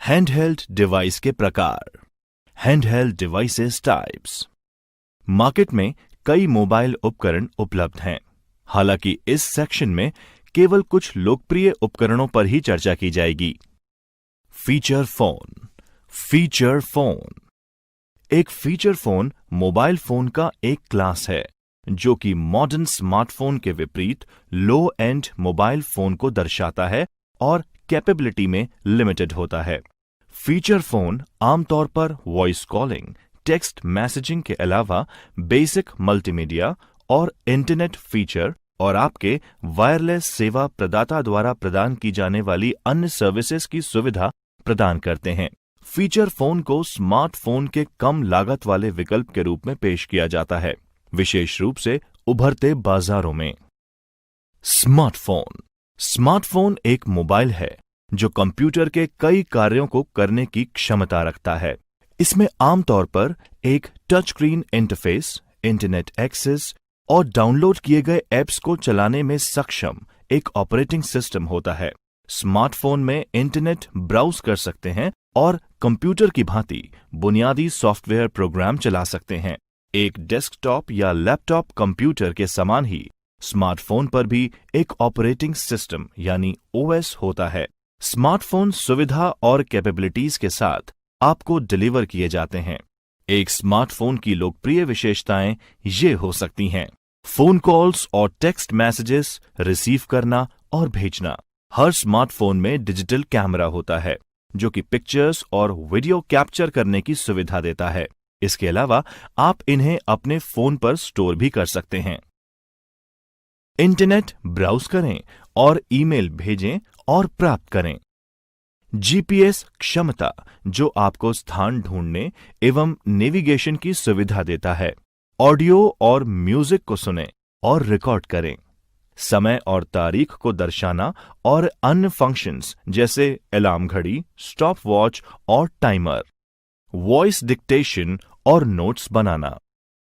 Handheld device के प्रकार। Handheld devices types. Market में कई मोबाइल उपकरण उपलब्ध हैं। हालांकि इस सेक्शन में केवल कुछ लोकप्रिय उपकरणों पर ही चर्चा की जाएगी। Feature phone. फीचर फोन एक फीचर फोन मोबाइल फोन का एक क्लास है जो कि मॉडर्न स्मार्टफोन के विपरीत लो एंड मोबाइल फोन को दर्शाता है और कैपेबिलिटी में लिमिटेड होता है। फीचर फोन आमतौर पर वॉइस कॉलिंग, टेक्स्ट मैसेजिंग के अलावा बेसिक मल्टीमीडिया और इंटरनेट फीचर और आपके वायरलेस सेवा प्रदाता द्वारा प्रदान की जाने वाली अन्य सर्विसेज की सुविधा प्रदान करते हैं। फीचर फोन को स्मार्टफोन के कम लागत वाले विकल्प के रूप में पेश किया जाता है, विशेष रूप से उभरते बाजारों में। स्मार्टफोन। स्मार्टफोन एक मोबाइल है जो कंप्यूटर के कई कार्यों को करने की क्षमता रखता है। इसमें आमतौर पर एक touch screen interface, internet access और डाउनलोड किए गए ऐप्स को चलाने में सक्षम एक ऑपरेटिंग सिस्टम होता है। स्मार्टफोन में इंटरनेट ब्राउज कर सकते हैं और कंप्यूटर की भांति बुनियादी सॉफ्टवेयर प्रोग्राम चला सकते हैं। एक डेस्कटॉप या लैपटॉप कंप्यूटर के समान ही स्मार्टफोन पर भी एक ऑपरेटिंग सिस्टम यानी ओएस होता है। स्मार्टफोन सुविधा और कैपेबिलिटीज के साथ आपको डिलीवर किए जाते हैं। एक स्मार्टफोन की लोकप्रिय विशेषताएं ये हो सकती हैं: फोन कॉल्स और टेक्स्ट मैसेजेस रिसीव करना और भेजना। हर स्मार्टफोन में डिजिटल कैमरा होता है जो कि पिक्चर्स और वीडियो कैप्चर करने की सुविधा देता है। इसके अलावा आप इन्हें अपने फोन पर स्टोर भी कर सकते हैं। इंटरनेट ब्राउज करें और ईमेल भेजें और प्राप्त करें। जीपीएस क्षमता जो आपको स्थान ढूंढने एवं नेविगेशन की सुविधा देता है। ऑडियो और म्यूजिक को सुनें और रिकॉर्ड करें। समय और तारीख को दर्शाना और अन्य फंक्शंस जैसे अलार्म घड़ी, स्टॉप वॉच और टाइमर। वॉइस डिक्टेशन और नोट्स बनाना।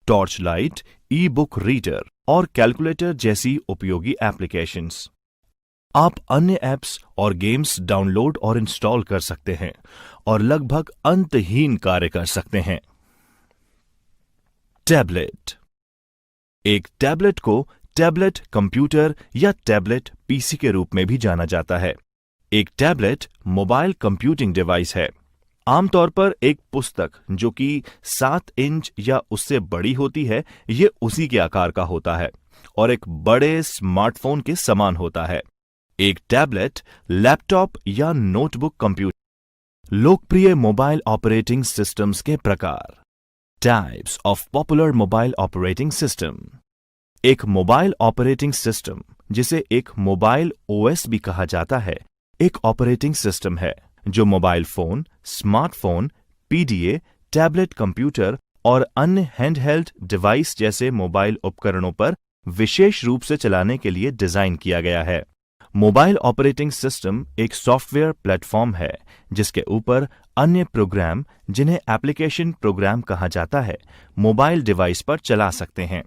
Torch light, e book reader और कैलकुलेटर जैसी उपयोगी एप्लीकेशंस। आप अन्य ऐप्स और गेम्स डाउनलोड और इंस्टॉल कर सकते हैं और लगभग अंतहीन कार्य कर सकते हैं। टैबलेट। एक टैबलेट को टैबलेट कंप्यूटर या टैबलेट पीसी के रूप में भी जाना जाता है। एक टैबलेट मोबाइल कंप्यूटिंग डिवाइस है। आमतौर पर एक पुस्तक जो कि 7 इंच या उससे बड़ी होती है, ये उसी के आकार का होता है और एक बड़े स्मार्टफोन के समान होता है। एक टैबलेट लैपटॉप या नोटबुक कंप्यूटर। लोकप्रिय मोबाइल ऑपरेटिंग सिस्टम्स के प्रकार। Types of popular mobile operating system. एक मोबाइल ऑपरेटिंग सिस्टम, जिसे एक मोबाइल ओएस भी कहा जाता है, एक ऑपरेटिंग सिस्टम है जो mobile phone, smartphone, PDA, tablet computer और अन्य हैंडहेल्ड डिवाइस जैसे मोबाइल उपकरणों पर विशेष रूप से चलाने के लिए डिजाइन किया गया है। मोबाइल ऑपरेटिंग सिस्टम एक सॉफ्टवेयर प्लेटफॉर्म है जिसके ऊपर अन्य प्रोग्राम, जिन्हें एप्लीकेशन प्रोग्राम कहा जाता है, मोबाइल डिवाइस पर चला सकते हैं।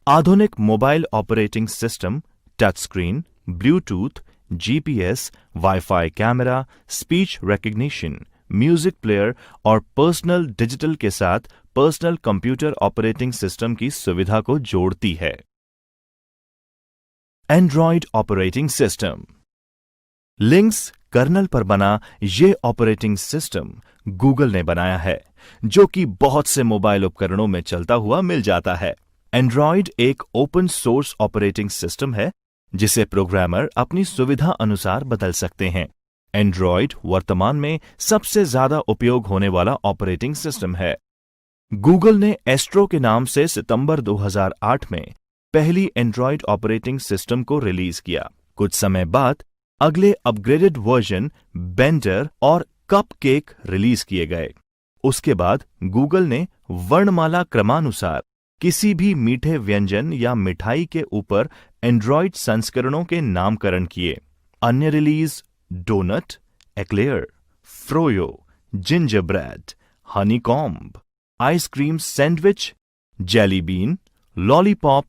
आधुनिक mobile operating system touch screen, Bluetooth, GPS, wifi camera, speech recognition, music player और पर्सनल डिजिटल के साथ पर्सनल कंप्यूटर ऑपरेटिंग सिस्टम की सुविधा को जोड़ती है। Android operating system. Linux kernel पर बना ये ऑपरेटिंग सिस्टम गूगल ने बनाया है, जो कि बहुत से मोबाइल उपकरणों में चलता हुआ मिल जाता है। एंड्रॉयड एक ओपन सोर्स ऑपरेटिंग सिस्टम है जिसे प्रोग्रामर अपनी सुविधा अनुसार बदल सकते हैं। एंड्रॉयड वर्तमान में सबसे ज्यादा उपयोग होने वाला ऑपरेटिंग सिस्टम है। गूगल ने एस्ट्रो के नाम से सितंबर 2008 में पहली एंड्रॉयड ऑपरेटिंग सिस्टम को रिलीज किया। कुछ समय बाद अगले अपग्रेडेड वर्जन बेंडर और कपकेक रिलीज किए गए। उसके बाद गूगल ने वर्णमाला क्रमानुसार किसी भी मीठे व्यंजन या मिठाई के ऊपर एंड्रॉयड संस्करणों के नामकरण किए। अन्य release Donut, Eclair, Froyo, Gingerbread, Honeycomb, Ice Cream Sandwich, Jelly Bean, Lollipop,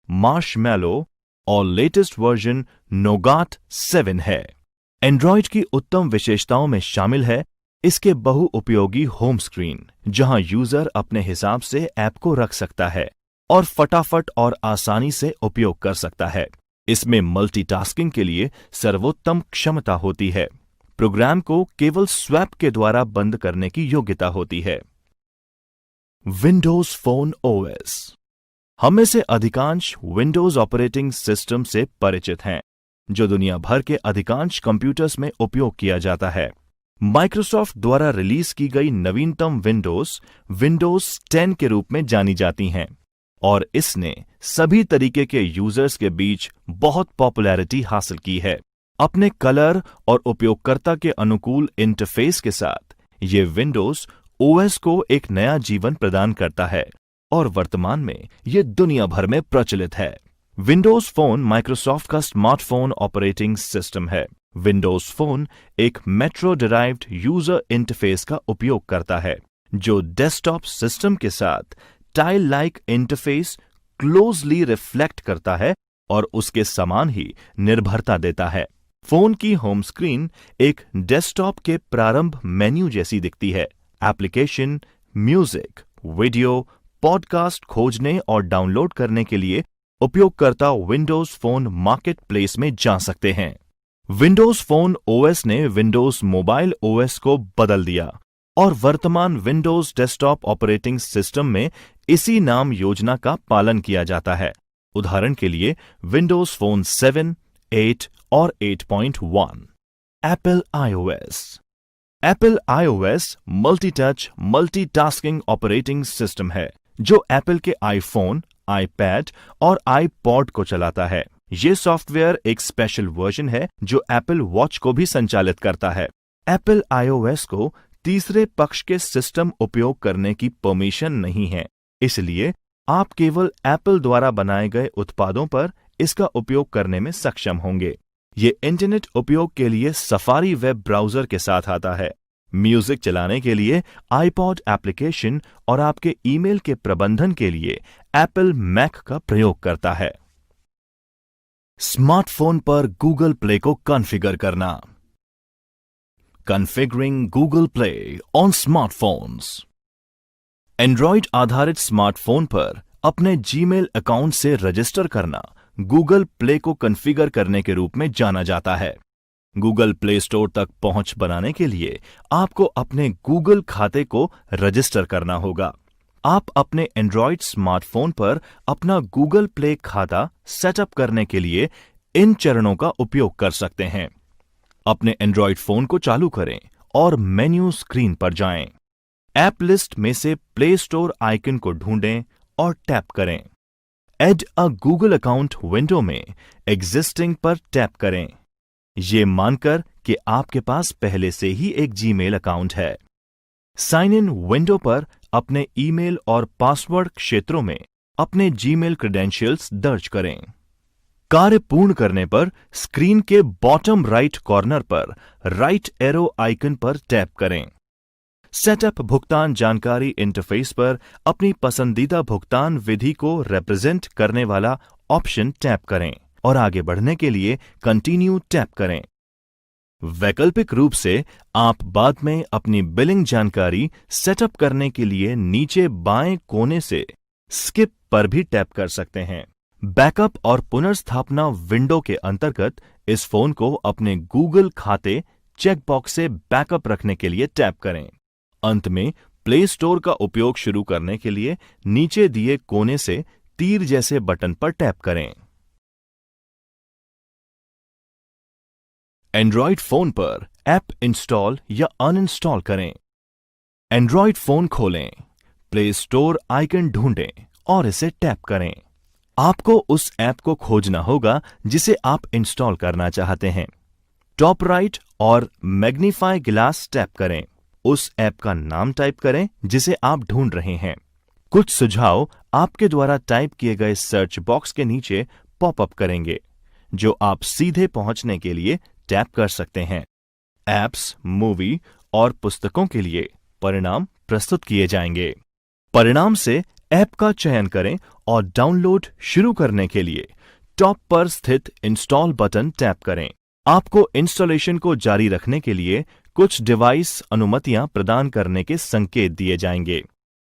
Marshmallow और लेटेस्ट वर्जन नोगाट 7 है। एंड्रॉयड की उत्तम विशेषताओं में शामिल है इसके बहुउपयोगी होम स्क्रीन, जहां यूजर अपने हिसाब से ऐप को रख सकता है और फटाफट और आसानी से उपयोग कर सकता है। इसमें मल्टीटास्किंग के लिए सर्वोत्तम क्षमता होती है। प्रोग्राम को केवल स्वैप के द्वारा बंद करने की योग्यता होती है। Windows phone OS. हम में से अधिकांश विंडोज ऑपरेटिंग सिस्टम से परिचित हैं, जो दुनिया भर के अधिकांश कंप्यूटर्स में उपयोग किया जाता है। माइक्रोसॉफ्ट द्वारा रिलीज की गई नवीनतम विंडोज 10 के रूप में जानी जाती हैं और इसने सभी तरीके के यूजर्स के बीच बहुत पॉपुलैरिटी हासिल की है। अपने कलर और उपयोगकर्ता के अनुकूल इंटरफेस के साथ ये विंडोज ओएस को एक नया जीवन प्रदान करता है और वर्तमान में ये दुनिया भर में प्रचलित है। विंडोज फोन माइक्रोसॉफ्ट का स्मार्टफोन ऑपरेटिंग सिस्टम है। विंडोज फोन एक मेट्रो डिराइव्ड यूजर इंटरफेस का उपयोग करता है, जो डेस्कटॉप सिस्टम के साथ tile like interface closely reflect करता है और उसके समान ही निर्भरता देता है। फोन की होम स्क्रीन एक डेस्कटॉप के प्रारंभ मेन्यू जैसी दिखती है। एप्लीकेशन, म्यूजिक, वीडियो, पॉडकास्ट खोजने और डाउनलोड करने के लिए उपयोगकर्ता विंडोज फोन मार्केट प्लेस में जा सकते हैं। विंडोज फोन ओएस ने विंडोज मोबाइल ओएस को बदल दिया और वर्तमान विंडोज डेस्कटॉप ऑपरेटिंग सिस्टम में इसी नाम योजना का पालन किया जाता है। उदाहरण के लिए विंडोज फोन 7, 8 और 8.1। Apple iOS. Apple iOS multi touch multitasking operating system है, जो एप्पल के आईफोन, आईपैड और आईपॉड को चलाता है। ये सॉफ्टवेयर एक स्पेशल वर्जन है जो एप्पल वॉच को भी संचालित करता है। एप्पल आईओएस को तीसरे पक्ष के सिस्टम उपयोग करने की परमिशन नहीं है, इसलिए आप केवल एप्पल द्वारा बनाए गए उत्पादों पर इसका उपयोग करने में सक्षम होंगे। ये इंटरनेट उपयोग के लिए सफारी वेब ब्राउजर के साथ आता है। म्यूजिक चलाने के लिए आईपॉड एप्लीकेशन और आपके ईमेल के प्रबंधन के लिए एप्पल मैक का प्रयोग करता है। स्मार्टफोन पर गूगल प्ले को कॉन्फ़िगर करना। Configuring Google play on smartphones. Android आधारित स्मार्टफोन पर अपने जीमेल अकाउंट से रजिस्टर करना गूगल प्ले को कॉन्फ़िगर करने के रूप में जाना जाता है। गूगल प्ले स्टोर तक पहुंच बनाने के लिए आपको अपने गूगल खाते को रजिस्टर करना होगा। आप अपने एंड्रॉयड स्मार्टफोन पर अपना गूगल प्ले खाता सेटअप करने के लिए इन चरणों का उपयोग कर सकते हैं। अपने एंड्रॉयड फोन को चालू करें और मेन्यू स्क्रीन पर जाएं। ऐप लिस्ट में से प्ले स्टोर आइकन को ढूंढें और टैप करें। ऐड अ गूगल अकाउंट विंडो में एग्जिस्टिंग पर टैप करें, ये मानकर कि आपके पास पहले से ही एक जीमेल अकाउंट है। साइन इन विंडो पर अपने ईमेल और पासवर्ड क्षेत्रों में अपने जीमेल क्रेडेंशियल्स दर्ज करें। कार्य पूर्ण करने पर स्क्रीन के बॉटम राइट कॉर्नर पर राइट एरो आइकन पर टैप करें। सेटअप भुगतान जानकारी इंटरफेस पर अपनी पसंदीदा भुगतान विधि को रिप्रेजेंट करने वाला ऑप्शन टैप करें और आगे बढ़ने के लिए कंटिन्यू टैप करें। वैकल्पिक रूप से आप बाद में अपनी बिलिंग जानकारी सेटअप करने के लिए नीचे बाएं कोने से स्किप पर भी टैप कर सकते हैं। बैकअप और पुनर्स्थापना विंडो के अंतर्गत इस फोन को अपने गूगल खाते चेकबॉक्स से बैकअप रखने के लिए टैप करें। अंत में प्ले स्टोर का उपयोग शुरू करने के लिए नीचे दिए कोने से तीर जैसे बटन पर टैप करें। एंड्रॉयड फोन पर ऐप इंस्टॉल या अनइंस्टॉल करें। एंड्रॉयड फोन खोलें, प्ले स्टोर आइकन ढूंढें और इसे टैप करें। आपको उस ऐप को खोजना होगा जिसे आप इंस्टॉल करना चाहते हैं। टॉप राइट और मैग्नीफाई ग्लास टैप करें। उस ऐप का नाम टाइप करें जिसे आप ढूंढ रहे हैं। कुछ सुझाव आपके द्वारा टाइप किए गए सर्च बॉक्स के नीचे पॉपअप करेंगे, जो आप सीधे पहुंचने के लिए टैप कर सकते हैं। ऐप्स, मूवी और पुस्तकों के लिए परिणाम प्रस्तुत किए जाएंगे। परिणाम से ऐप का चयन करें और डाउनलोड शुरू करने के लिए टॉप पर स्थित इंस्टॉल बटन टैप करें। आपको इंस्टॉलेशन को जारी रखने के लिए कुछ डिवाइस अनुमतियां प्रदान करने के संकेत दिए जाएंगे।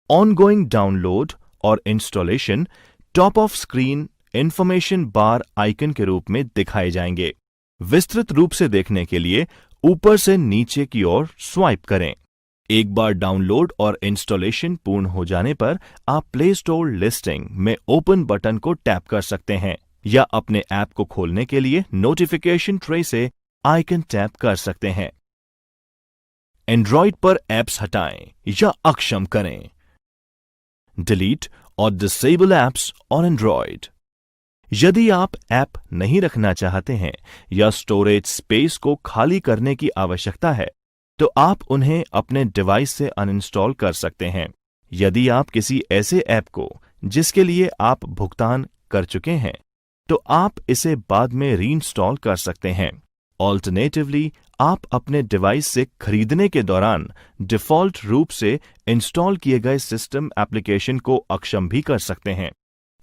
ऑनगोइंग डाउनलोड और installation top of screen information bar icon के रूप में दिखाए जाएंगे। विस्तृत रूप से देखने के लिए ऊपर से नीचे की ओर स्वाइप करें। एक बार डाउनलोड और इंस्टॉलेशन पूर्ण हो जाने पर आप प्ले स्टोर लिस्टिंग में ओपन बटन को टैप कर सकते हैं या अपने ऐप को खोलने के लिए नोटिफिकेशन ट्रे से आइकन टैप कर सकते हैं। एंड्रॉइड पर ऐप्स हटाएं या अक्षम करें। डिलीट और डिसेबल ऐप्स ऑन एंड्रॉइड। यदि आप ऐप नहीं रखना चाहते हैं या स्टोरेज स्पेस को खाली करने की आवश्यकता है तो आप उन्हें अपने डिवाइस से अनइंस्टॉल कर सकते हैं। यदि आप किसी ऐसे ऐप को जिसके लिए आप भुगतान कर चुके हैं तो आप इसे बाद में रीइंस्टॉल कर सकते हैं। ऑल्टरनेटिवली आप अपने डिवाइस से खरीदने के दौरान डिफॉल्ट रूप से इंस्टॉल किए गए सिस्टम एप्लीकेशन को अक्षम भी कर सकते हैं।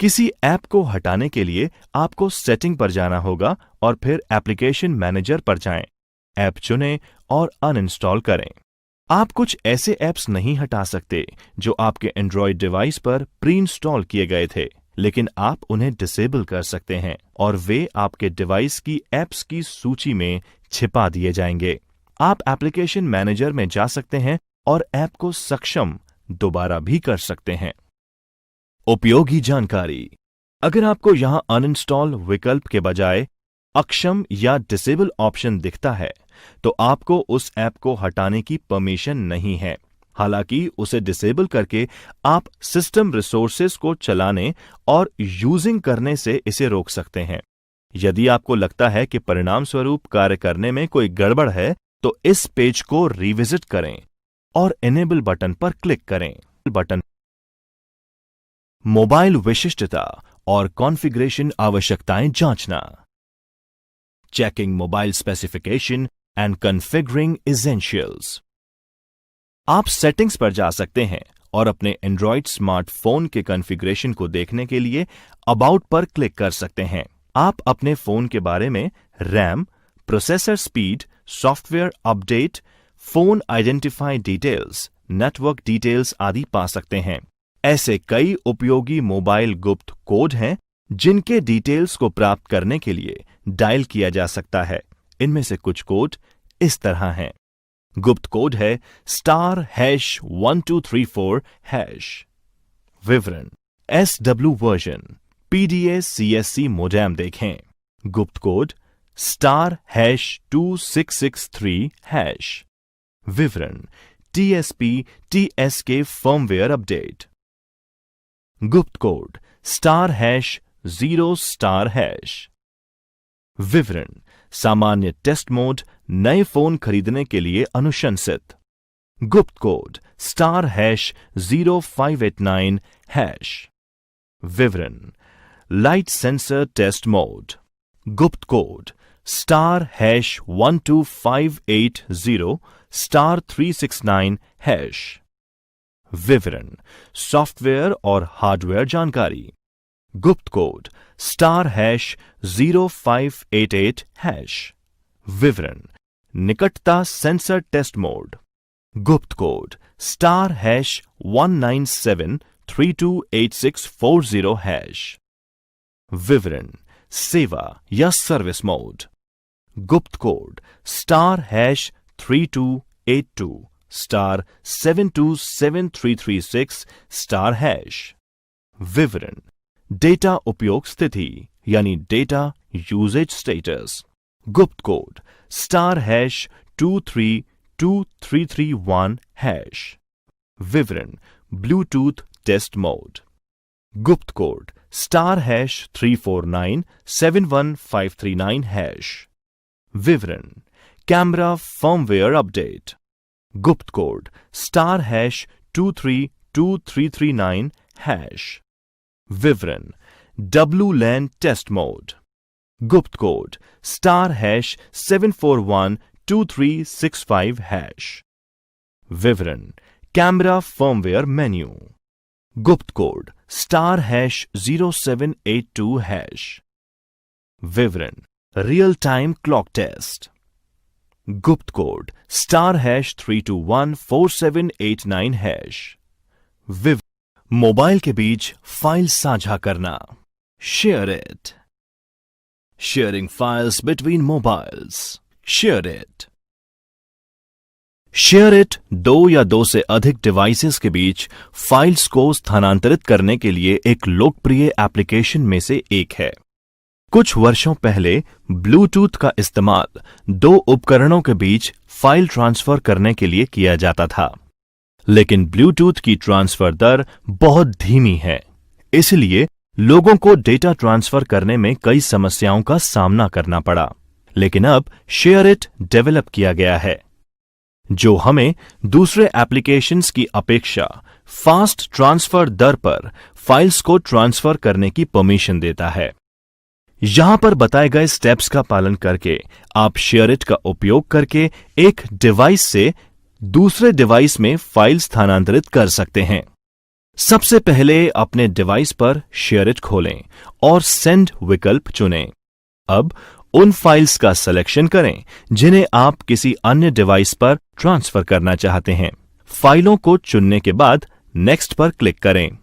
किसी ऐप को हटाने के लिए आपको सेटिंग पर जाना होगा और फिर एप्लीकेशन मैनेजर पर जाएं। ऐप चुनें और अनइंस्टॉल करें। आप कुछ ऐसे ऐप्स नहीं हटा सकते जो आपके एंड्रॉयड डिवाइस पर प्री इंस्टॉल किए गए थे, लेकिन आप उन्हें डिसेबल कर सकते हैं और वे आपके डिवाइस की ऐप्स की सूची में छिपा दिए जाएंगे। आप एप्लीकेशन मैनेजर में जा सकते हैं और ऐप को सक्षम दोबारा भी कर सकते हैं। उपयोगी जानकारी। अगर आपको यहां अनइंस्टॉल विकल्प के बजाय अक्षम या डिसेबल ऑप्शन दिखता है तो आपको उस ऐप को हटाने की परमिशन नहीं है। हालांकि उसे डिसेबल करके आप सिस्टम रिसोर्सेज को चलाने और यूजिंग करने से इसे रोक सकते हैं। यदि आपको लगता है कि परिणाम स्वरूप कार्य करने में कोई गड़बड़ है तो इस पेज को रिविजिट करें और इनेबल बटन पर क्लिक करें। बटन मोबाइल विशिष्टता और कॉन्फ़िगरेशन आवश्यकताएं जांचना। Checking mobile specification and configuring essentials. आप सेटिंग्स पर जा सकते हैं और अपने एंड्रॉयड स्मार्टफोन के कॉन्फ़िगरेशन को देखने के लिए अबाउट पर क्लिक कर सकते हैं। आप अपने फोन के बारे में RAM, processor speed, software update, phone identify details, network details आदि पा सकते हैं। ऐसे कई उपयोगी मोबाइल गुप्त कोड हैं जिनके डिटेल्स को प्राप्त करने के लिए डायल किया जा सकता है। इनमें से कुछ कोड इस तरह हैं। गुप्त कोड है *#1234#। विवरण: SW version, PDA CSC modem देखें। गुप्त कोड *2663#। विवरण: TSP TSK फर्मवेयर अपडेट। गुप्त कोड *0*#। विवरण: सामान्य टेस्ट मोड, नए फोन खरीदने के लिए अनुशंसित। गुप्त कोड *0589#। विवरण: लाइट सेंसर टेस्ट मोड। गुप्त कोड *12580*369#। विवरण: सॉफ्टवेयर और हार्डवेयर जानकारी। गुप्त कोड *0588#। विवरण: निकटता सेंसर टेस्ट मोड। गुप्त कोड *197328640#। विवरण: सेवा या सर्विस मोड। गुप्त कोड *8282*7273336#। विवरण: डेटा उपयोग स्थिति यानी डेटा यूजेज स्टेटस। गुप्त कोड *232331#। विवरण: ब्लूटूथ टेस्ट मोड। गुप्त कोड *349715339#। विवरण: कैमरा फर्मवेयर अपडेट। गुप्त कोड *232339#। विवरण: WLAN टेस्ट मोड। गुप्त कोड *7412365#। विवरण: कैमरा फर्मवेयर मेन्यू। गुप्त कोड *#0782#। विवरण: रियल टाइम क्लॉक टेस्ट। गुप्त कोड *3214789#। विवरण: मोबाइल के बीच फाइल साझा करना। Share it. Sharing files between mobiles. Share it. Share it दो या दो से अधिक डिवाइसेस के बीच फाइल्स को स्थानांतरित करने के लिए एक लोकप्रिय एप्लीकेशन में से एक है। कुछ वर्षों पहले ब्लूटूथ का इस्तेमाल दो उपकरणों के बीच फाइल ट्रांसफर करने के लिए किया जाता था, लेकिन ब्लूटूथ की ट्रांसफर दर बहुत धीमी है, इसलिए लोगों को डेटा ट्रांसफर करने में कई समस्याओं का सामना करना पड़ा। लेकिन अब शेयर इट डेवलप किया गया है, जो हमें दूसरे एप्लीकेशंस की अपेक्षा फास्ट ट्रांसफर दर पर फाइल्स को ट्रांसफर करने की परमिशन देता है। यहां पर बताए गए स्टेप्स का पालन करके आप शेयर इट का उपयोग करके एक डिवाइस से दूसरे डिवाइस में फाइल स्थानांतरित कर सकते हैं। सबसे पहले अपने डिवाइस पर शेयर इट खोलें और सेंड विकल्प चुनें। अब उन फाइल्स का सिलेक्शन करें जिन्हें आप किसी अन्य डिवाइस पर ट्रांसफर करना चाहते हैं। फाइलों को चुनने के बाद नेक्स्ट पर क्लिक करें।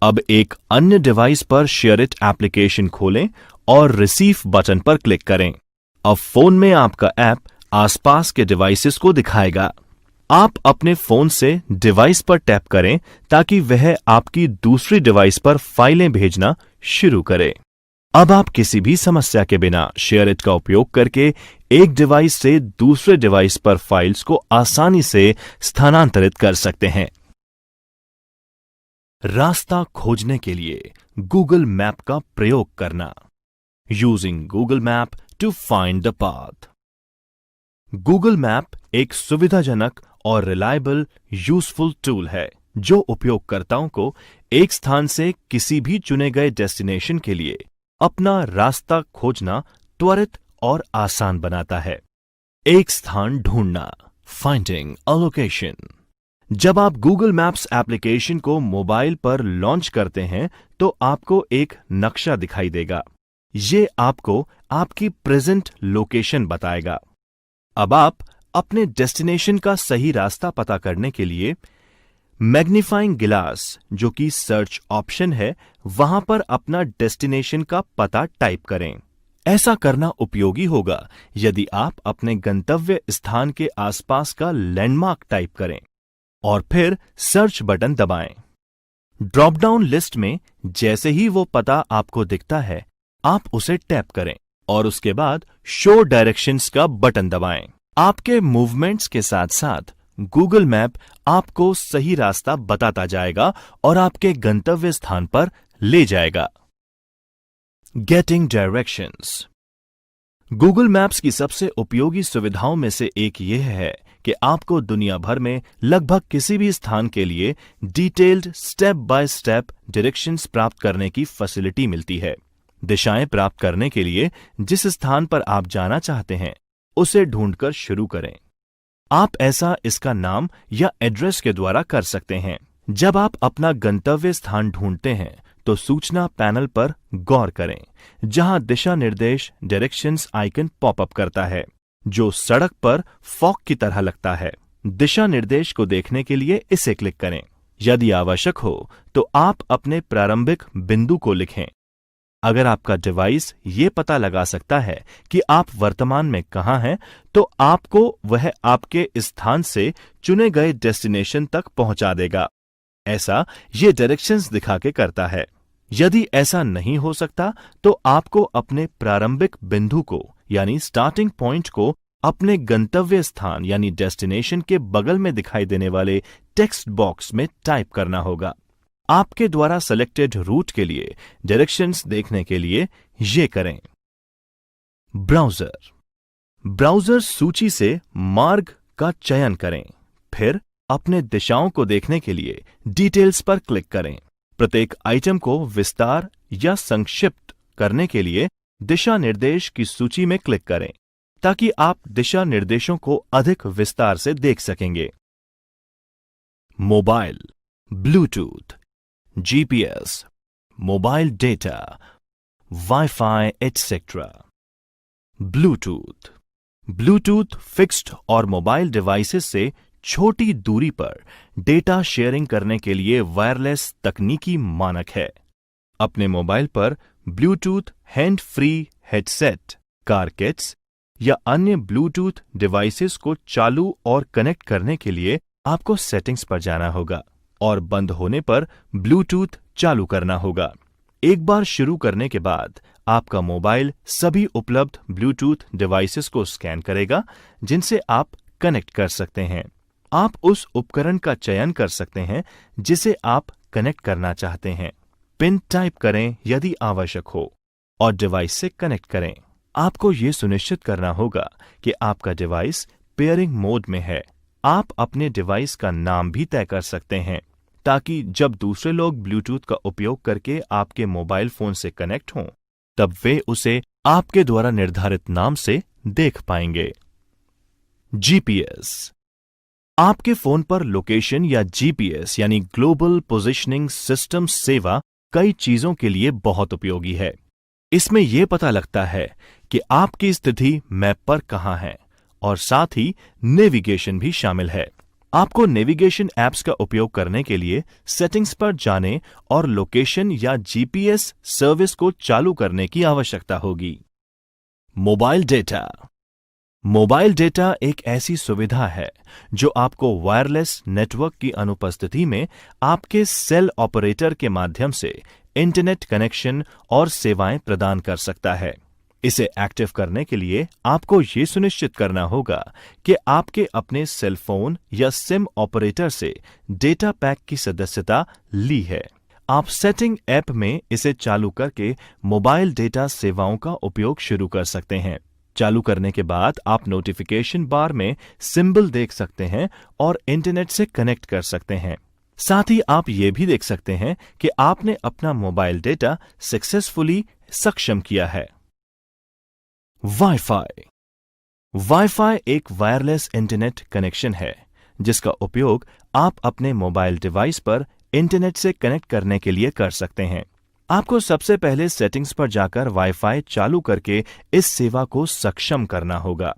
अब एक अन्य डिवाइस पर शेयर इट एप्लीकेशन खोलें और रिसीव बटन पर क्लिक करें। अब फोन में आपका ऐप आसपास के डिवाइसेस को दिखाएगा। आप अपने फोन से डिवाइस पर टैप करें ताकि वह आपकी दूसरी डिवाइस पर फाइलें भेजना शुरू करे। अब आप किसी भी समस्या के बिना शेयर इट का उपयोग करके एक डिवाइस से दूसरे डिवाइस पर फाइल्स को आसानी से स्थानांतरित कर सकते हैं। रास्ता खोजने के लिए गूगल मैप का प्रयोग करना। Using Google map to find the path. Google map एक सुविधाजनक और रिलायबल यूजफुल टूल है जो उपयोगकर्ताओं को एक स्थान से किसी भी चुने गए डेस्टिनेशन के लिए अपना रास्ता खोजना त्वरित और आसान बनाता है। एक स्थान ढूंढना, फाइंडिंग अ लोकेशन। जब आप गूगल मैप्स एप्लीकेशन को मोबाइल पर लॉन्च करते हैं तो आपको एक नक्शा दिखाई देगा। ये आपको आपकी प्रेजेंट लोकेशन बताएगा। अब आप अपने डेस्टिनेशन का सही रास्ता पता करने के लिए मैग्नीफाइंग ग्लास, जो कि सर्च ऑप्शन है, वहां पर अपना डेस्टिनेशन का पता टाइप करें। ऐसा करना उपयोगी होगा यदि आप अपने गंतव्य स्थान के आसपास का लैंडमार्क टाइप करें और फिर सर्च बटन दबाएं। ड्रॉप डाउन लिस्ट में जैसे ही वो पता आपको दिखता है, आप उसे टैप करें और उसके बाद शो डायरेक्शंस का बटन दबाएं। आपके मूवमेंट्स के साथ साथ गूगल मैप आपको सही रास्ता बताता जाएगा और आपके गंतव्य स्थान पर ले जाएगा। Getting directions. गूगल मैप्स की सबसे उपयोगी सुविधाओं में से एक यह है कि आपको दुनिया भर में लगभग किसी भी स्थान के लिए detailed step by step directions प्राप्त करने की फैसिलिटी मिलती है। दिशाएं प्राप्त करने के लिए जिस स्थान पर आप जाना चाहते हैं उसे ढूंढकर शुरू करें। आप ऐसा इसका नाम या एड्रेस के द्वारा कर सकते हैं। जब आप अपना गंतव्य स्थान ढूंढते हैं तो सूचना पैनल पर गौर करें, जहां दिशा निर्देश डायरेक्शंस आइकन पॉपअप करता है, जो सड़क पर फॉग की तरह लगता है। दिशा निर्देश को देखने के लिए इसे क्लिक करें। यदि आवश्यक हो तो आप अपने प्रारंभिक बिंदु को लिखें। अगर आपका डिवाइस ये पता लगा सकता है कि आप वर्तमान में कहां हैं, तो आपको वह आपके स्थान से चुने गए डेस्टिनेशन तक पहुंचा देगा। ऐसा ये डायरेक्शंस दिखा के करता है। यदि ऐसा नहीं हो सकता तो आपको अपने प्रारंभिक बिंदु को यानी स्टार्टिंग पॉइंट को अपने गंतव्य स्थान यानी डेस्टिनेशन के बगल में दिखाई देने वाले टेक्स्ट बॉक्स में टाइप करना होगा। आपके द्वारा सेलेक्टेड रूट के लिए डायरेक्शंस देखने के लिए ये करें। ब्राउज़र। ब्राउज़र सूची से मार्ग का चयन करें, फिर अपने दिशाओं को देखने के लिए डिटेल्स पर क्लिक करें। प्रत्येक आइटम को विस्तार या संक्षिप्त करने के लिए दिशा निर्देश की सूची में क्लिक करें ताकि आप दिशा निर्देशों को अधिक विस्तार से देख सकेंगे। Mobile, Bluetooth, GPS, mobile data, Wi-Fi, etc. Bluetooth. Bluetooth fixed और मोबाइल डिवाइसेस से छोटी दूरी पर डेटा शेयरिंग करने के लिए वायरलेस तकनीकी मानक है। अपने मोबाइल पर bluetooth hand free headset, car kits या अन्य ब्लूटूथ डिवाइसेस को चालू और कनेक्ट करने के लिए आपको सेटिंग्स पर जाना होगा और बंद होने पर ब्लूटूथ चालू करना होगा। एक बार शुरू करने के बाद आपका मोबाइल सभी उपलब्ध ब्लूटूथ डिवाइसेस को स्कैन करेगा जिनसे आप कनेक्ट कर सकते हैं। आप उस उपकरण का चयन कर सकते हैं जिसे आप कनेक्ट करना चाहते हैं। पिन टाइप करें यदि आवश्यक हो और डिवाइस से कनेक्ट करें। आपको यह सुनिश्चित करना होगा कि आपका डिवाइस पेयरिंग मोड में है। आप अपने डिवाइस का नाम भी तय कर सकते हैं ताकि जब दूसरे लोग ब्लूटूथ का उपयोग करके आपके मोबाइल फोन से कनेक्ट हों तब वे उसे आपके द्वारा निर्धारित नाम से देख पाएंगे। जीपीएस। आपके फोन पर लोकेशन या जीपीएस यानी ग्लोबल पोजिशनिंग सिस्टम सेवा कई चीजों के लिए बहुत उपयोगी है। इसमें यह पता लगता है कि आपकी स्थिति मैप पर कहां है और साथ ही नेविगेशन भी शामिल है। आपको नेविगेशन ऐप्स का उपयोग करने के लिए सेटिंग्स पर जाने और लोकेशन या जीपीएस सर्विस को चालू करने की आवश्यकता होगी। Mobile data. मोबाइल डेटा एक ऐसी सुविधा है जो आपको वायरलेस नेटवर्क की अनुपस्थिति में आपके सेल ऑपरेटर के माध्यम से इंटरनेट कनेक्शन और सेवाएं प्रदान कर सकता है। इसे एक्टिव करने के लिए आपको यह सुनिश्चित करना होगा कि आपके अपने सेल फोन या सिम ऑपरेटर से डेटा पैक की सदस्यता ली है। आप सेटिंग ऐप में इसे चालू करके मोबाइल डेटा सेवाओं का उपयोग शुरू कर सकते हैं। चालू करने के बाद आप नोटिफिकेशन बार में सिंबल देख सकते हैं और इंटरनेट से कनेक्ट कर सकते हैं। साथ ही आप ये भी देख सकते हैं कि आपने अपना मोबाइल डेटा सक्सेसफुली सक्षम किया है। वाईफाई। वाईफाई एक वायरलेस इंटरनेट कनेक्शन है जिसका उपयोग आप अपने मोबाइल डिवाइस पर इंटरनेट से कनेक्ट करने के लिए कर सकते हैं। आपको सबसे पहले सेटिंग्स पर जाकर वाईफाई चालू करके इस सेवा को सक्षम करना होगा।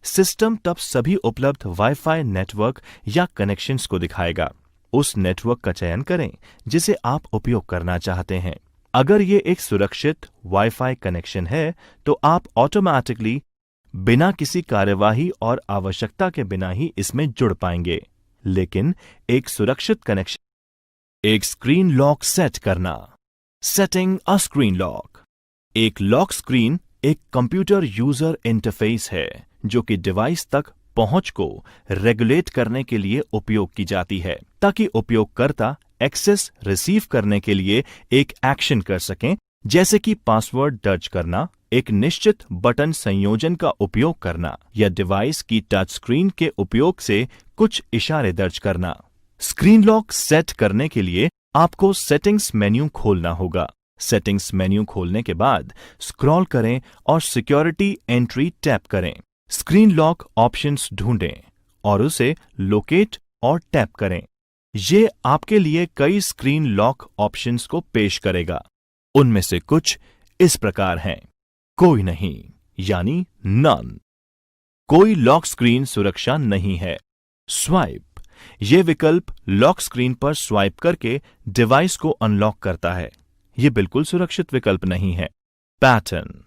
सिस्टम तब सभी उपलब्ध वाईफाई नेटवर्क या कनेक्शंस को दिखाएगा। उस नेटवर्क का चयन करें जिसे आप उपयोग करना चाहते हैं। अगर ये एक सुरक्षित वाईफाई कनेक्शन है तो आप ऑटोमैटिकली बिना किसी कार्यवाही और आवश्यकता के बिना ही इसमें जुड़ पाएंगे। लेकिन एक सुरक्षित कनेक्शन। एक स्क्रीन लॉक सेट करना। Setting a screen lock. एक लॉक स्क्रीन एक कंप्यूटर यूजर इंटरफेस है जो कि डिवाइस तक पहुंच को रेगुलेट करने के लिए उपयोग की जाती है ताकि उपयोगकर्ता एक्सेस रिसीव करने के लिए एक एक्शन कर सकें, जैसे कि पासवर्ड दर्ज करना, एक निश्चित बटन संयोजन का उपयोग करना या डिवाइस की टच स्क्रीन के उपयोग से कुछ इशारे दर्ज करना। स्क्रीन लॉक सेट करने के लिए आपको सेटिंग्स मेन्यू खोलना होगा। सेटिंग्स मेन्यू खोलने के बाद स्क्रॉल करें और सिक्योरिटी एंट्री टैप करें। स्क्रीन लॉक ऑप्शंस ढूंढें और उसे लोकेट और टैप करें। ये आपके लिए कई स्क्रीन लॉक ऑप्शंस को पेश करेगा। उनमें से कुछ इस प्रकार हैं। कोई नहीं यानी नन। कोई लॉक स्क्रीन सुरक्षा नहीं है। स्वाइप। यह विकल्प लॉक स्क्रीन पर स्वाइप करके डिवाइस को अनलॉक करता है। यह बिल्कुल सुरक्षित विकल्प नहीं है। पैटर्न।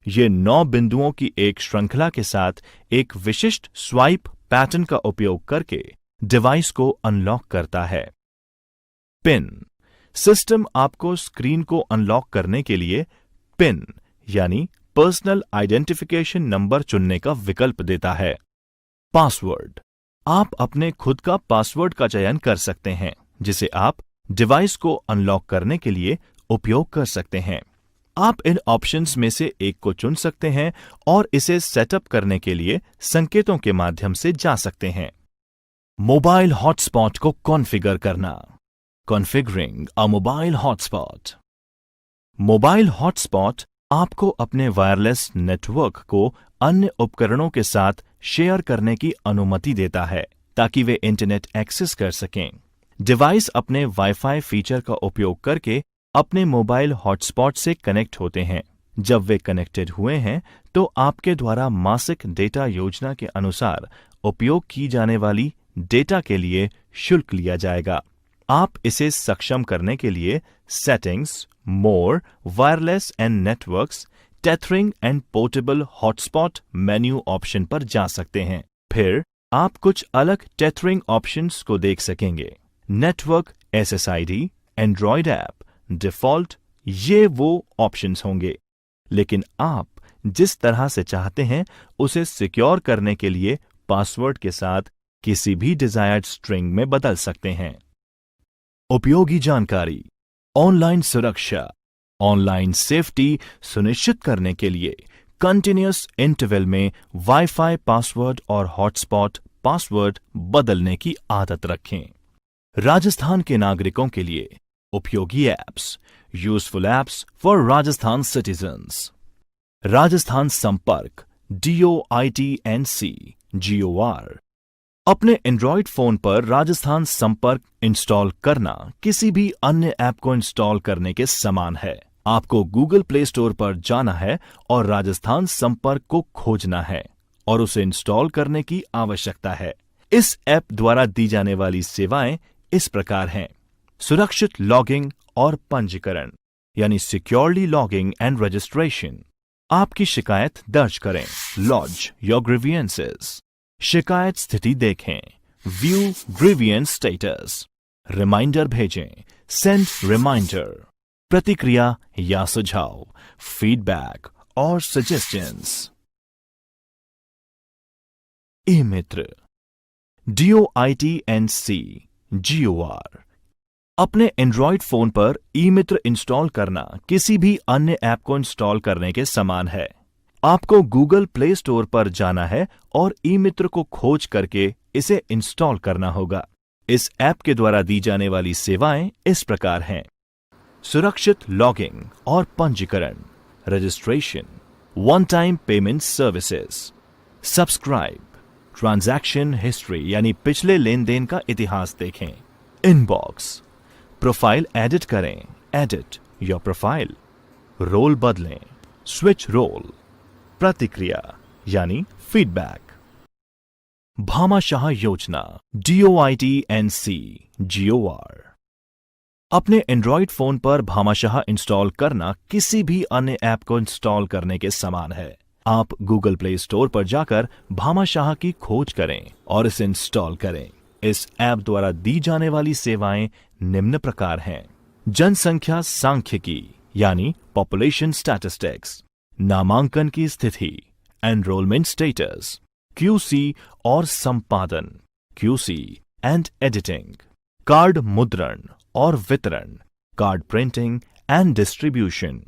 यह 9 बिंदुओं की एक श्रृंखला के साथ एक विशिष्ट स्वाइप पैटर्न का उपयोग करके डिवाइस को अनलॉक करता है। पिन। सिस्टम आपको स्क्रीन को अनलॉक करने के लिए पिन यानी पर्सनल आइडेंटिफिकेशन नंबर चुनने का विकल्प देता है। पासवर्ड। आप अपने खुद का पासवर्ड का चयन कर सकते हैं जिसे आप डिवाइस को अनलॉक करने के लिए उपयोग कर सकते हैं। आप इन ऑप्शंस में से एक को चुन सकते हैं और इसे सेटअप करने के लिए संकेतों के माध्यम से जा सकते हैं। मोबाइल हॉटस्पॉट को कॉन्फ़िगर करना। कॉन्फ़िगरिंग अ मोबाइल हॉटस्पॉट। मोबाइल हॉटस्पॉट आपको अपने वायरलेस नेटवर्क को अन्य उपकरणों के साथ शेयर करने की अनुमति देता है ताकि वे इंटरनेट एक्सेस कर सकें। डिवाइस अपने वाईफाई फीचर का उपयोग करके अपने मोबाइल हॉटस्पॉट से कनेक्ट होते हैं। जब वे कनेक्टेड हुए हैं तो आपके द्वारा मासिक डेटा योजना के अनुसार उपयोग की जाने वाली डेटा के लिए शुल्क लिया जाएगा। आप इसे सक्षम करने के लिए settings, more, wireless and networks, tethering and portable hotspot menu option पर जा सकते हैं। फिर आप कुछ अलग टेथरिंग ऑप्शंस को देख सकेंगे। Network SSID, Android app, default, ये वो ऑप्शंस होंगे। लेकिन आप जिस तरह से चाहते हैं उसे सिक्योर करने के लिए पासवर्ड के साथ किसी भी डिजायर्ड स्ट्रिंग में बदल सकते हैं। उपयोगी जानकारी, ऑनलाइन सुरक्षा, ऑनलाइन सेफ्टी सुनिश्चित करने के लिए कंटिन्यूअस इंटरवल में वाईफाई पासवर्ड और हॉटस्पॉट पासवर्ड बदलने की आदत रखें। राजस्थान के नागरिकों के लिए उपयोगी apps, useful apps for Rajasthan citizens. Rajasthan संपर्क DOITNC GOR। अपने एंड्रॉयड फोन पर राजस्थान संपर्क इंस्टॉल करना किसी भी अन्य ऐप को इंस्टॉल करने के समान है। आपको गूगल प्ले स्टोर पर जाना है और राजस्थान संपर्क को खोजना है और उसे इंस्टॉल करने की आवश्यकता है। इस ऐप द्वारा दी जाने वाली सेवाएं इस प्रकार हैं। सुरक्षित लॉगिंग और पंजीकरण यानी सिक्योरली लॉगिंग एंड रजिस्ट्रेशन। आपकी शिकायत दर्ज करें, लॉज योर ग्रीवियंसेस। शिकायत स्थिति देखें, व्यू ग्रीवियंस स्टेटस। रिमाइंडर भेजें, सेंड रिमाइंडर। प्रतिक्रिया या सुझाव, फीडबैक और सजेशंस। ई मित्र DOITNC GOR। अपने एंड्रॉयड फोन पर ई मित्र इंस्टॉल करना किसी भी अन्य ऐप को इंस्टॉल करने के समान है। आपको गूगल प्ले स्टोर पर जाना है और ई मित्र को खोज करके इसे इंस्टॉल करना होगा। इस ऐप के द्वारा दी जाने वाली सेवाएं इस प्रकार हैं। सुरक्षित लॉगिंग और पंजीकरण, registration, one time payment services, subscribe, transaction history यानी पिछले लेन देन का इतिहास देखें, इनबॉक्स, प्रोफाइल एडिट करें, एडिट योर प्रोफाइल, रोल बदलें, स्विच रोल, प्रतिक्रिया यानी फीडबैक। भामाशाह योजना DOITNC GOR। अपने एंड्रॉयड फोन पर भामाशाह इंस्टॉल करना किसी भी अन्य ऐप को इंस्टॉल करने के समान है। आप गूगल प्ले स्टोर पर जाकर भामाशाह की खोज करें और इसे इंस्टॉल करें। इस ऐप द्वारा दी जाने वाली सेवाएं निम्न प्रकार हैं। जनसंख्या सांख्यिकी यानी पॉपुलेशन स्टैटिस्टिक्स, नामांकन की स्थिति, एनरोलमेंट स्टेटस, QC और संपादन, QC एंड एडिटिंग, कार्ड मुद्रण और वितरण, card printing and distribution,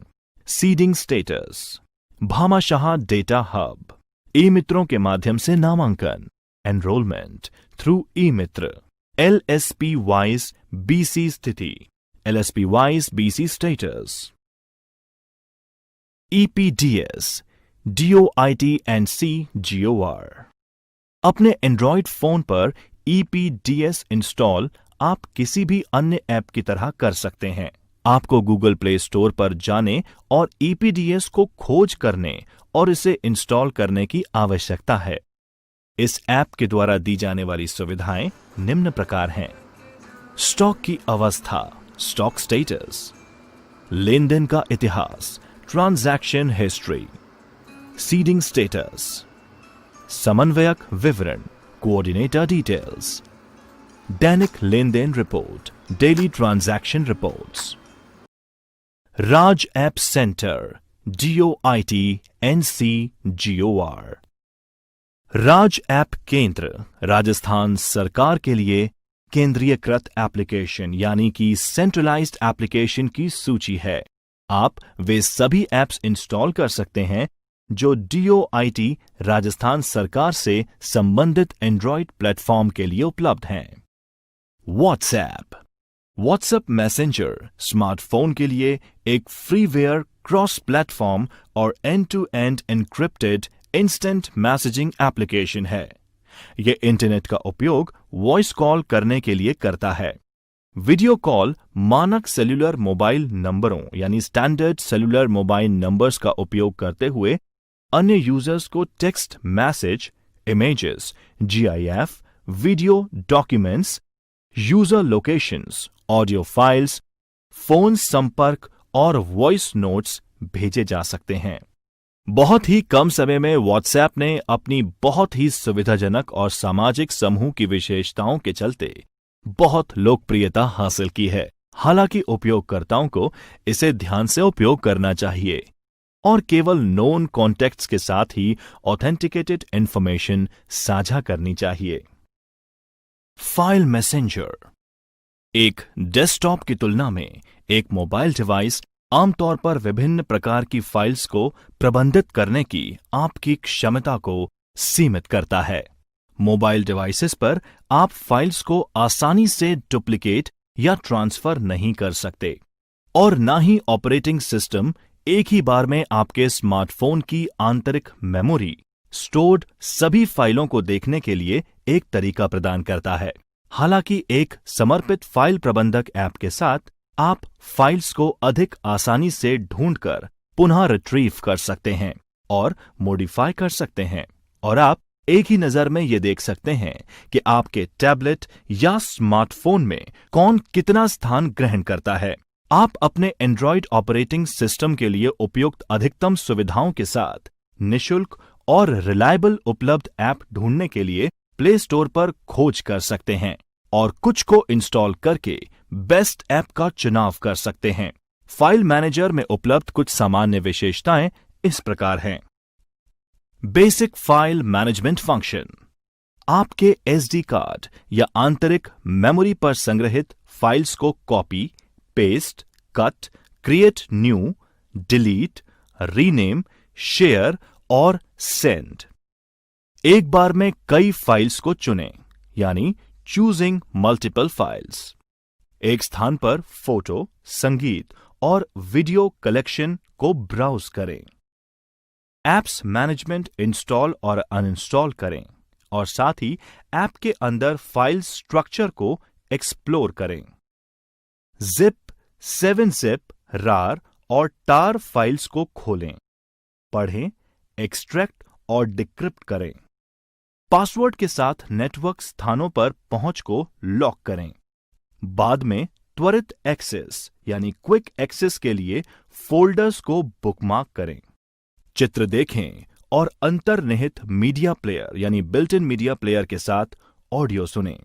seeding status, Bhamashah data hub, e मित्रों के माध्यम से नामांकन, enrolment through e Mitra, LSP wise BC स्थिति, LSP wise BC status, EPDS DOITNC GOR। अपने एंड्रॉयड फोन पर EPDS इंस्टॉल आप किसी भी अन्य ऐप की तरह कर सकते हैं। आपको गूगल प्ले स्टोर पर जाने और EPDS को खोज करने और इसे इंस्टॉल करने की आवश्यकता है। इस ऐप के द्वारा दी जाने वाली सुविधाएं निम्न प्रकार हैं। स्टॉक की अवस्था, स्टॉक स्टेटस, लेन देन का इतिहास, ट्रांजैक्शन हिस्ट्री, सीडिंग स्टेटस, समन्वयक विवरण, कोऑर्डिनेटर डिटेल्स, दैनिक लेन देन report, daily transaction reports. Raj app centre DOITNC GOR। Raj app केंद्र राजस्थान सरकार के लिए केंद्रीयकृत एप्लीकेशन यानी कि सेंट्रलाइज्ड एप्लीकेशन की सूची है। आप वे सभी ऐप्स इंस्टॉल कर सकते हैं जो DOIT राजस्थान सरकार से संबंधित एंड्रॉयड प्लेटफॉर्म के लिए उपलब्ध हैं। व्हाट्सएप मैसेंजर स्मार्टफोन के लिए एक फ्रीवेयर क्रॉस प्लेटफॉर्म और end to end encrypted instant messaging application है। यह इंटरनेट का उपयोग वॉइस कॉल करने के लिए करता है। वीडियो कॉल मानक सेल्युलर मोबाइल नंबरों यानी स्टैंडर्ड सेल्युलर मोबाइल नंबर्स का उपयोग करते हुए अन्य यूजर्स को text message, images, GIF, video documents, user locations, audio files, phone संपर्क और वॉइस नोट्स भेजे जा सकते हैं। बहुत ही कम समय में व्हाट्सएप ने अपनी बहुत ही सुविधाजनक और सामाजिक समूह की विशेषताओं के चलते बहुत लोकप्रियता हासिल की है। हालांकि उपयोगकर्ताओं को इसे ध्यान से उपयोग करना चाहिए और केवल नोन कॉन्टेक्ट्स के साथ ही ऑथेंटिकेटेड इंफॉर्मेशन साझा करनी चाहिए। File messenger. एक डेस्कटॉप की तुलना में एक मोबाइल डिवाइस आमतौर पर विभिन्न प्रकार की फाइल्स को प्रबंधित करने की आपकी क्षमता को सीमित करता है। मोबाइल डिवाइसेस पर आप फाइल्स को आसानी से डुप्लीकेट या ट्रांसफर नहीं कर सकते और ना ही ऑपरेटिंग सिस्टम एक ही बार में आपके स्मार्टफोन की आंतरिक मेमोरी स्टोर्ड सभी फाइलों को देखने के लिए एक तरीका प्रदान करता है। हालांकि एक समर्पित फाइल प्रबंधक ऐप के साथ आप फाइल्स को अधिक आसानी से ढूंढकर पुनः रिट्रीव कर सकते हैं और मॉडिफाई कर सकते हैं और आप एक ही नजर में यह देख सकते हैं कि आपके टैबलेट या स्मार्टफोन में कौन कितना स्थान ग्रहण करता है। आप अपने एंड्रॉयड ऑपरेटिंग सिस्टम के लिए उपयुक्त अधिकतम सुविधाओं के साथ निशुल्क और रिलायबल उपलब्ध ऐप ढूंढने के लिए प्ले स्टोर पर खोज कर सकते हैं और कुछ को इंस्टॉल करके बेस्ट ऐप का चुनाव कर सकते हैं। फाइल मैनेजर में उपलब्ध कुछ सामान्य विशेषताएं इस प्रकार हैं। Basic file management function. आपके SD कार्ड या आंतरिक मेमोरी पर संग्रहित फाइल्स को copy, paste, cut, create new, delete, rename, share और सेंड। एक बार में कई फाइल्स को चुनें, यानी चूजिंग मल्टीपल फाइल्स। एक स्थान पर फोटो, संगीत और वीडियो कलेक्शन को ब्राउज करें। एप्स मैनेजमेंट इंस्टॉल और अनइंस्टॉल करें और साथ ही ऐप के अंदर फाइल स्ट्रक्चर को एक्सप्लोर करें। जिप, 7-zip, RAR और TAR फाइल्स को खोलें, पढ़ें, एक्सट्रैक्ट और डिक्रिप्ट करें। पासवर्ड के साथ नेटवर्क स्थानों पर पहुंच को लॉक करें। बाद में त्वरित एक्सेस यानी क्विक एक्सेस के लिए फोल्डर्स को बुकमार्क करें। चित्र देखें और अंतर्निहित मीडिया प्लेयर यानी बिल्ट इन मीडिया प्लेयर के साथ ऑडियो सुनें।